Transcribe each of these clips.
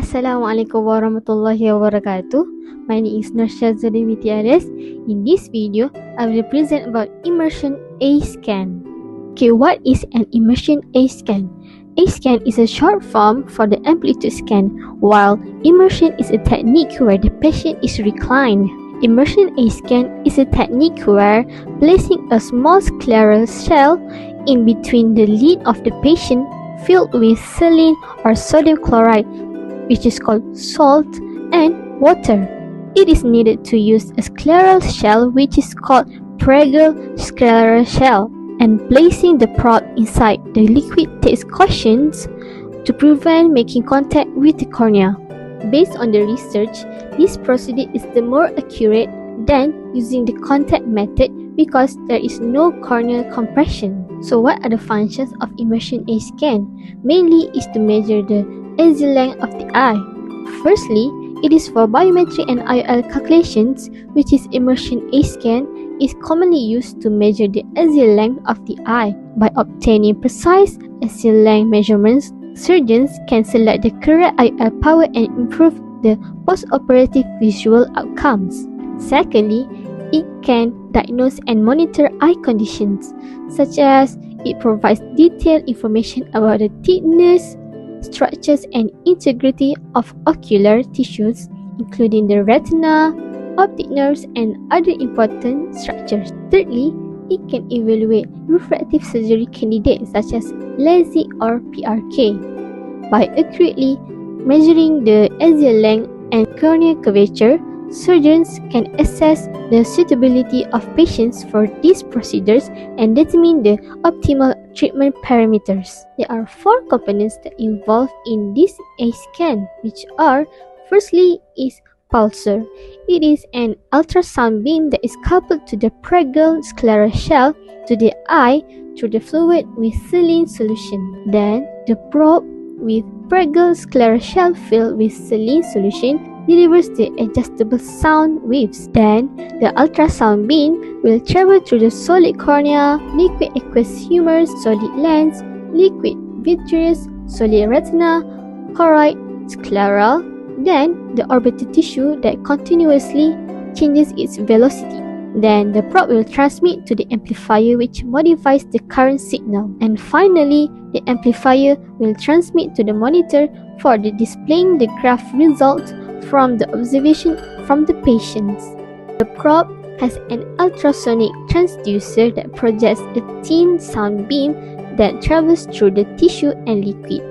Assalamualaikum warahmatullahi wabarakatuh. My name is Nurshazudin Witiares. In this video, I will present about Immersion A scan. Okay, what is an Immersion A scan? A scan is a short form for the amplitude scan, while immersion is a technique where the patient is reclined. Immersion A scan is a technique where placing a small scleral shell in between the lid of the patient filled with saline or sodium chloride, which is called salt, and water. It is needed to use a scleral shell, which is called Pragal scleral shell, and placing the probe inside the liquid takes cautions to prevent making contact with the cornea. Based on the research, this procedure is the more accurate than using the contact method because there is no corneal compression. So what are the functions of Immersion A scan? Mainly is to measure the axial length of the eye. Firstly, it is for biometry and IOL calculations, which is Immersion A scan is commonly used to measure the axial length of the eye. By obtaining precise axial length measurements, surgeons can select the correct IOL power and improve the post-operative visual outcomes. Secondly, it can diagnose and monitor eye conditions, such as it provides detailed information about the thickness, structures and integrity of ocular tissues, including the retina, optic nerves, and other important structures. Thirdly, it can evaluate refractive surgery candidates such as LASIK or PRK. By accurately measuring the axial length and corneal curvature, surgeons can assess the suitability of patients for these procedures and determine the optimal treatment parameters. There are 4 components that involved in this A scan, which are: firstly is pulsar. It is an ultrasound beam that is coupled to the pragal scleral shell to the eye through the fluid with saline solution. Then the probe with pragal scleral shell filled with saline solution delivers the adjustable sound waves. Then, the ultrasound beam will travel through the solid cornea, liquid aqueous humors, solid lens, liquid vitreous, solid retina, choroid, scleral, then the orbital tissue that continuously changes its velocity. Then, the probe will transmit to the amplifier, which modifies the current signal. And finally, the amplifier will transmit to the monitor for the displaying the graph result from the observation from the patients. The probe has an ultrasonic transducer that projects a thin sound beam that travels through the tissue and liquid.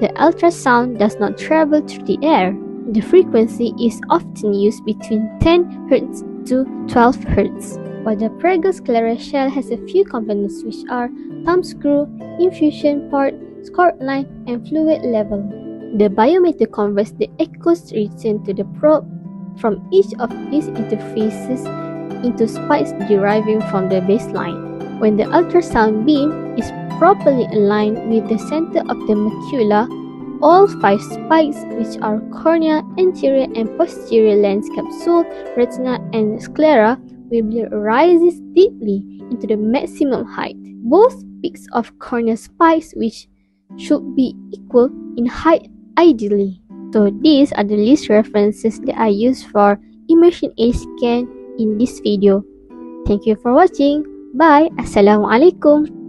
The ultrasound does not travel through the air. The frequency is often used between 10 Hz to 12 Hz. While the pragal scleral shell has a few components, which are thumb screw, infusion port, scored line, and fluid level. The biometer converts the aqueous return to the probe from each of these interfaces into spikes deriving from the baseline. When the ultrasound beam is properly aligned with the center of the macula, all 5 spikes, which are cornea, anterior and posterior lens capsule, retina, and sclera, will be rises deeply into the maximum height. Both peaks of corneal spikes, which should be equal in height ideally. So these are the list references that I use for Immersion A scan in this video. Thank you for watching. Bye. Assalamualaikum.